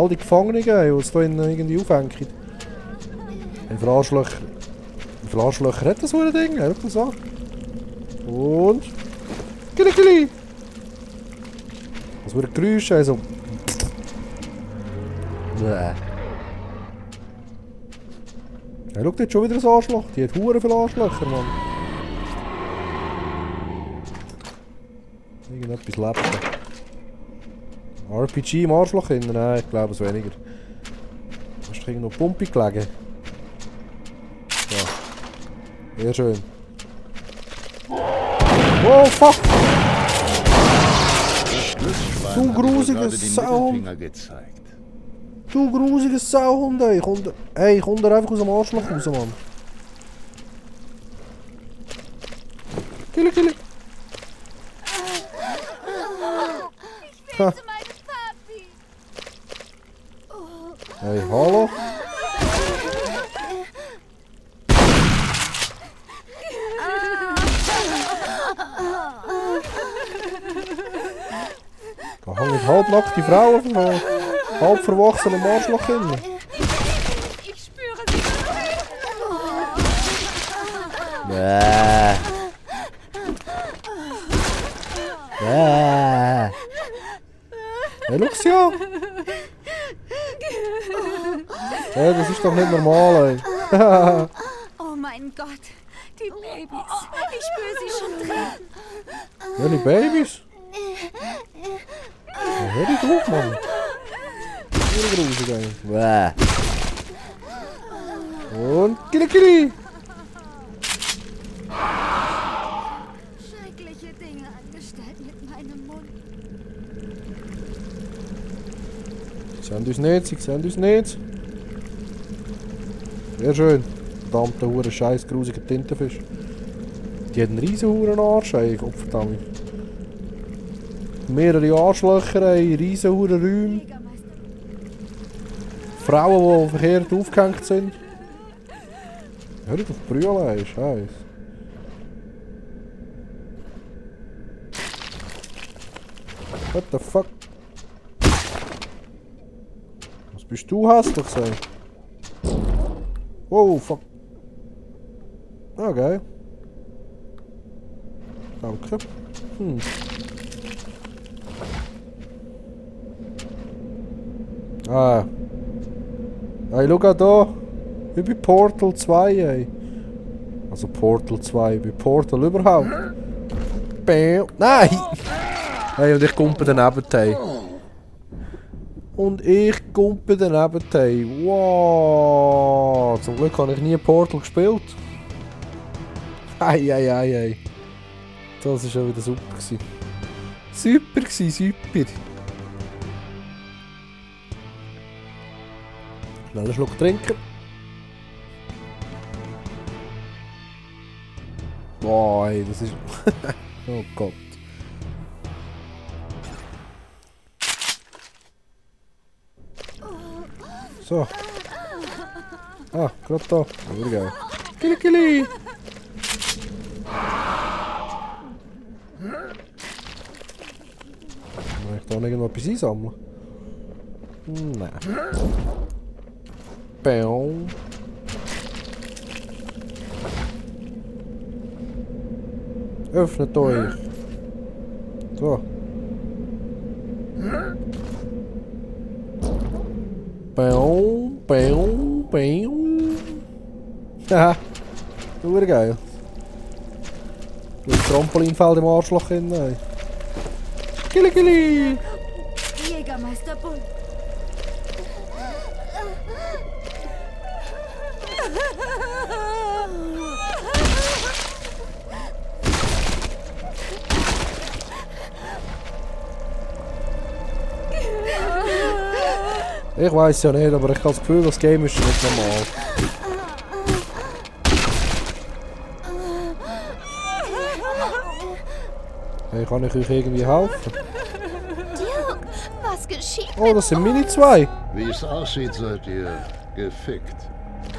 All die Gefangenen, die es hier irgendwie aufhängen. Ein Arschlöcher. Wie viele Arschlöcher hat das so ein Ding? Ehrlich gesagt. Und. Kili! Das wird Geräusche, also. Bäh. Hey, schau, jetzt schon wieder ein Arschloch. Die hat hure viele Arschlöcher, Mann. Irgendetwas lebt. RPG im Arschloch hin? Nein, ich glaube es weniger. Hast du irgendwo Pumpe gelegen? Ja. Sehr schön. Oh fuck! Du grusige Sauhund! Du grusige Sauhund, ey! Komm da einfach aus dem Arschloch raus, Mann! Kille! Ha. Hey, hallo? Da hängen halbnackte Frauen von halb verwachsenem Arschloch hin. Ich spüre sie. Bäh. Hey, schau's ja! Hey, das ist doch nicht normal, ey. Oh mein Gott, die Babys. Ich spüre sie schon drin. Welche Babys? Hör die drauf, Mann. Sehr grusig, ey. Bäh. Und Kili! Schreckliche Dinge angestellt mit meinem Mund. Sie sehen uns nicht. Sehr schön. Verdammter hure scheiß grusiger Tintenfisch. Die hat einen riesen huren Arsch, ey. Gottverdammt. Mehrere Arschlöcher, ey. Riesen huren Räume. Frauen, die verkehrt aufgehängt sind. Hör nicht auf die Brühe, ey. Scheiß. What the fuck? Was bist du hässlich, sei? Wow, fuck. Okay. Danke. Ah. Hey, schau da. Ich bin Portal 2, ey. Also Portal 2, ich bin Portal überhaupt. Bäm. Nein! Hey, und ich kumpe daneben. Wow! Zum Glück habe ich nie Portal gespielt. Ei. Das war schon wieder super. Super. Schnell einen Schluck trinken. Boah, ey, das ist... oh Gott. So. Ah, gerade da. Sehr geil. Kili! Kann ich da noch irgendwas einsammeln? Nein. Bäm. Öffnet euch. So. Bäm. Haha. Super geil. Das Trampolinfeld im Arschloch hin. Kili! Jägermeister Bull. Ich weiß ja nicht, aber ich habe das Gefühl, das Game ist nicht normal. Hey, kann ich euch irgendwie helfen? Duke, was geschieht? Oh, das sind meine zwei. Wie es aussieht, seid ihr gefickt.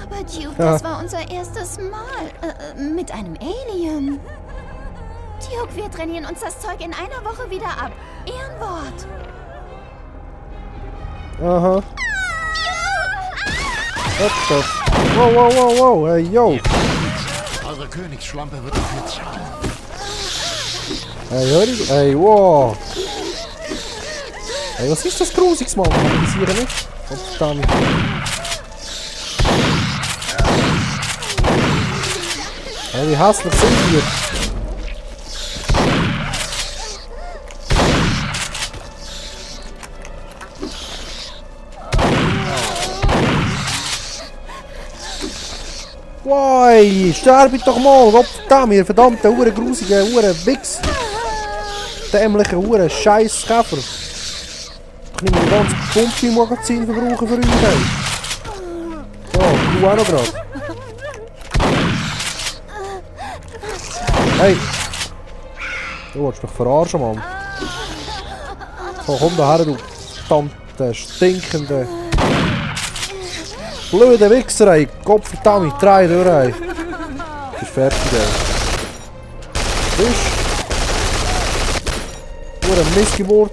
Aber Duke, das war unser erstes Mal mit einem Alien. Duke, wir trainieren uns das Zeug in einer Woche wieder ab. Ehrenwort. Aha. What? Wow, hey, yo. Eure Königsschlampe wird dafür zahlen. Hey, hör ich? Hey, wow. Hey, was ist das Grusiges, Mann? Ich sehe nicht. Verdammt. Hey, wie hässlich sind wir? Woi, sterb ich doch mal! Gottverdammt, ihr verdammte hure grusige hure Wichs! Dämliche hure scheiß Käfer! Ich nehme ein ganzes Pumpi-Magazin verbrauchen für euch. Hey. So, du auch noch grad. Hey! Du willst mich verarschen, Mann. So, komm da her, du verdammte, stinkende... Blöde Wichser, ey! Gottverdammt, drei durch, ey! Das ist fertig, ey. Fisch! Nur ein Missgeburt!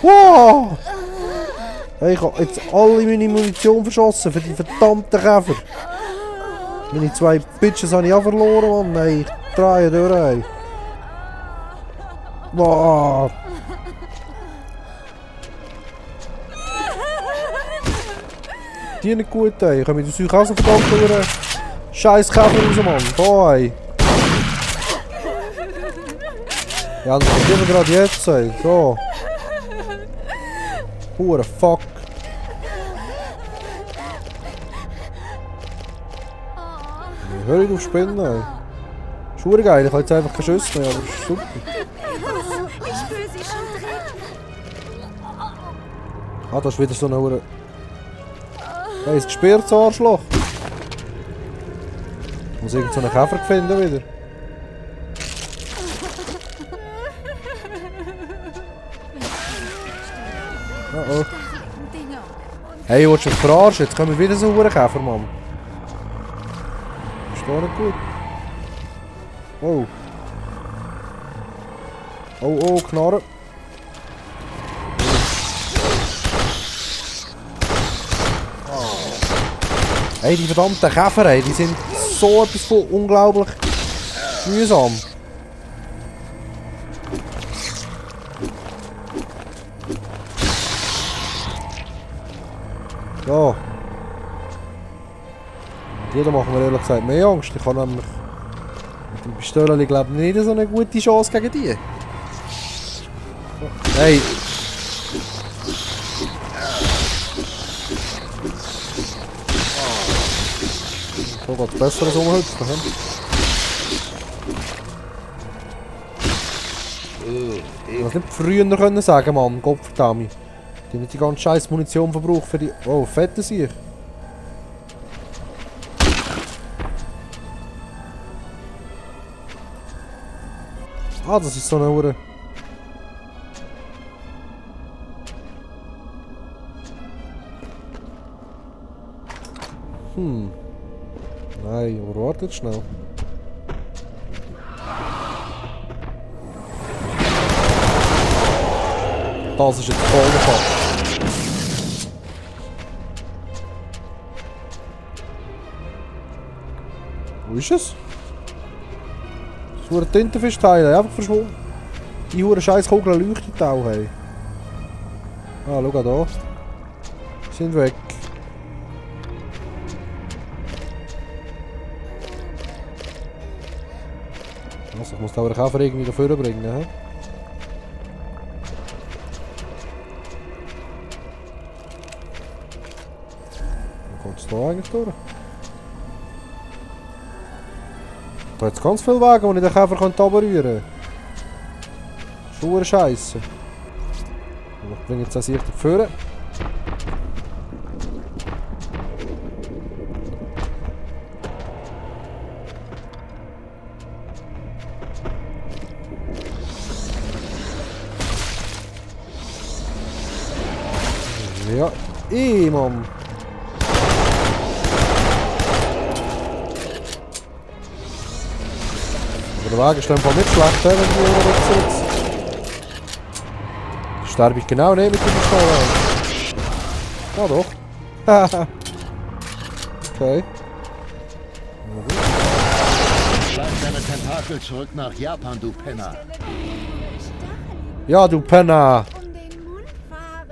Wow! Hey, ich hab jetzt alle meine Munition verschossen für die verdammten Käfer! Meine zwei Bitches habe ich auch verloren, Mann! Ey, ich drehe durch, ey! Wow! Die nicht gut, ey. Ich komme mit euch auch so verdammt durch. Scheiß Käfer raus, Mann. Da, ey. Ja, das ist immer gerade jetzt, ey. So. Hure fuck. Hör ich auf Spinnen, ey. Ist hure geil. Ich habe jetzt einfach keine Schüsse mehr, aber das ist super. Ich spüre sie schon drin. Ah, da ist wieder so eine hure... Hey, ist gesperrt, das Arschloch. Ich muss irgend so einen Käfer finden wieder. Oh. Hey, willst du mich verarschen? Jetzt kommen wieder so einen Käfer, Mann. Ist doch nicht gut. Oh. Oh, Knarre. Hey, die verdammten Käfer, ey, die sind so etwas von unglaublich mühsam. So. Die da machen mir ehrlich gesagt mehr Angst. Ich habe nämlich mit dem Pistole, glaube ich, nicht so eine gute Chance gegen die. Hey. So geht es besser als umhüpfen. Ich hätte nicht früher können sagen, Mann. Gottverdammt. Die haben die ganze scheiß Munition verbraucht für die... Oh, fette Sieg. Ah, das ist so eine Uhr. Nein, aber wartet schnell. Das ist jetzt voll der Fall. Wo ist es? Das hure Tintenfischteil, einfach verschwunden. Die hure scheiß Kugeln leuchtet auch, hey. Ah, schau da. Sind weg. Also, ich muss da aber den Käfer irgendwie dafür bringen, he? Wo kommt es da eigentlich durch? Da hat es ganz viele Wege, wo ich den Käfer runterrühren kann. Schuhe Scheisse. Ich bringe jetzt das hier dafür. Ja, Mann. Aber der Weg ist einfach nicht schlecht, wenn du unterwegs sitzt. sterbe ich genau nicht mit dem Pistola. Ja doch. Okay. Schlag deine Tentakel zurück nach Japan, du Penner. Ja, du Penner. Um den Mund fahren.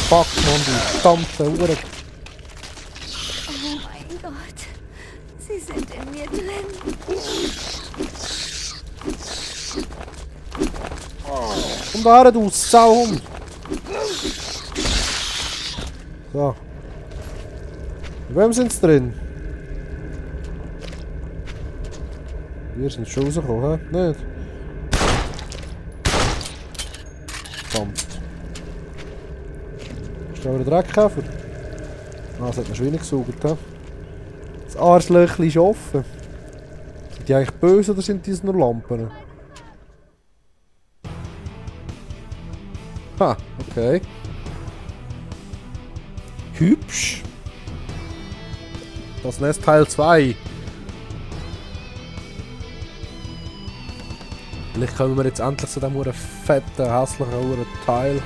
Fuck, man, die verdammte Uhr. Oh mein Gott. Sie sind in mir drin. Komm da her, du Sauhund. So. In wem sind's drin? Wir sind schon rausgekommen, hä? Nicht? Verdammt. Ist da wieder Dreckkäfer? Ah, es hat eine Schweine gesaugt, hä? Das Arschlöchli ist offen. Sind die eigentlich böse oder sind das nur Lampen? Ha, okay. Hübsch. Das Nest Teil 2. Vielleicht kommen wir jetzt endlich zu diesem fetten, hässlichen Teil.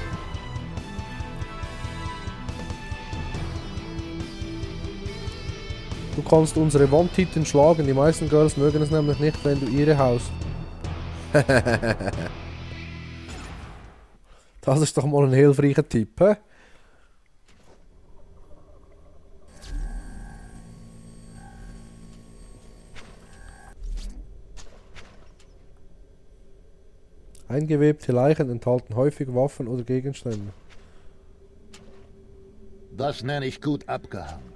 Du kannst unsere Wandtitten schlagen. Die meisten Girls mögen es nämlich nicht, wenn du ihre haust. Das ist doch mal ein hilfreicher Tipp, hä? Eingewebte Leichen enthalten häufig Waffen oder Gegenstände. Das nenne ich gut abgehangen.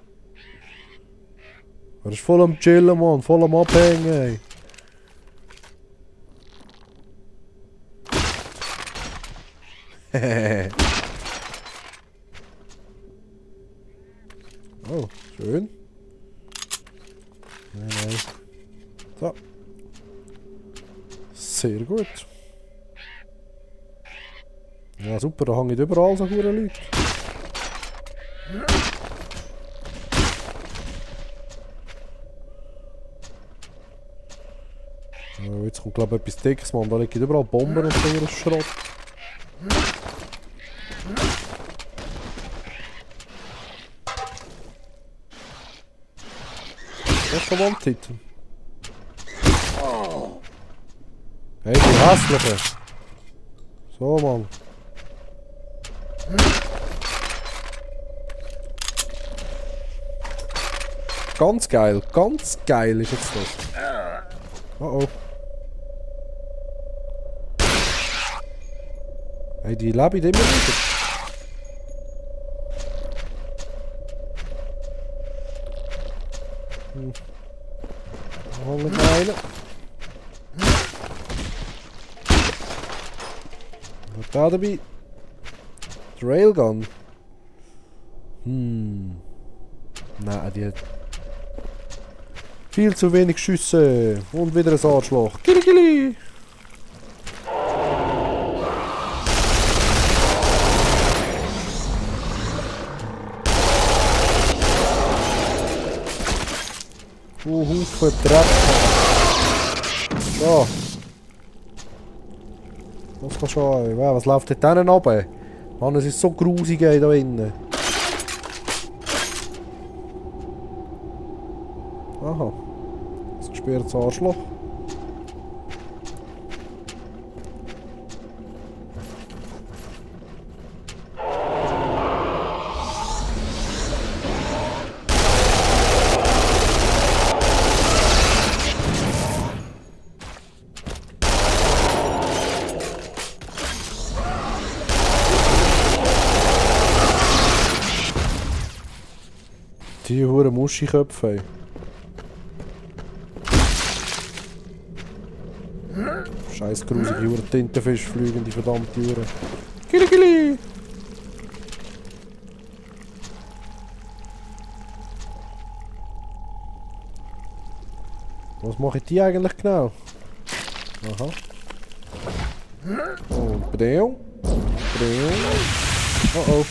Er ist voll am Chillen, Mann. Voll am Abhängen, ey. Oh, schön. Nein, nein. So. Sehr gut. Ja, super, da hängen überall so gute Leute. Ja, jetzt kommt, glaube ich, etwas Dickes, Mann. Da liegen überall Bomben und so Schrott. Das ist schon Wandtitten. Hey, die hässliche. So, Mann. Ganz geil ist jetzt das. Oh oh. Hey, die leben immer wieder. Hol noch einen. Was da dabei? Die Railgun. Nein, die hat viel zu wenig Schüsse. Und wieder ein Arschloch. Kili Kili! Du Haufen Dreck. So. Was kann schon? Was läuft dort hinten runter? Mann, es ist so grusig da innen. Aha. Das gesperrtes Arschloch. Die hure Muschiköpfe. Scheiß grusige hure Tintenfisch fliegen, die verdammte Hure. Kili Kili! Was mache ich die eigentlich genau? Aha. Und Breo. Oh oh.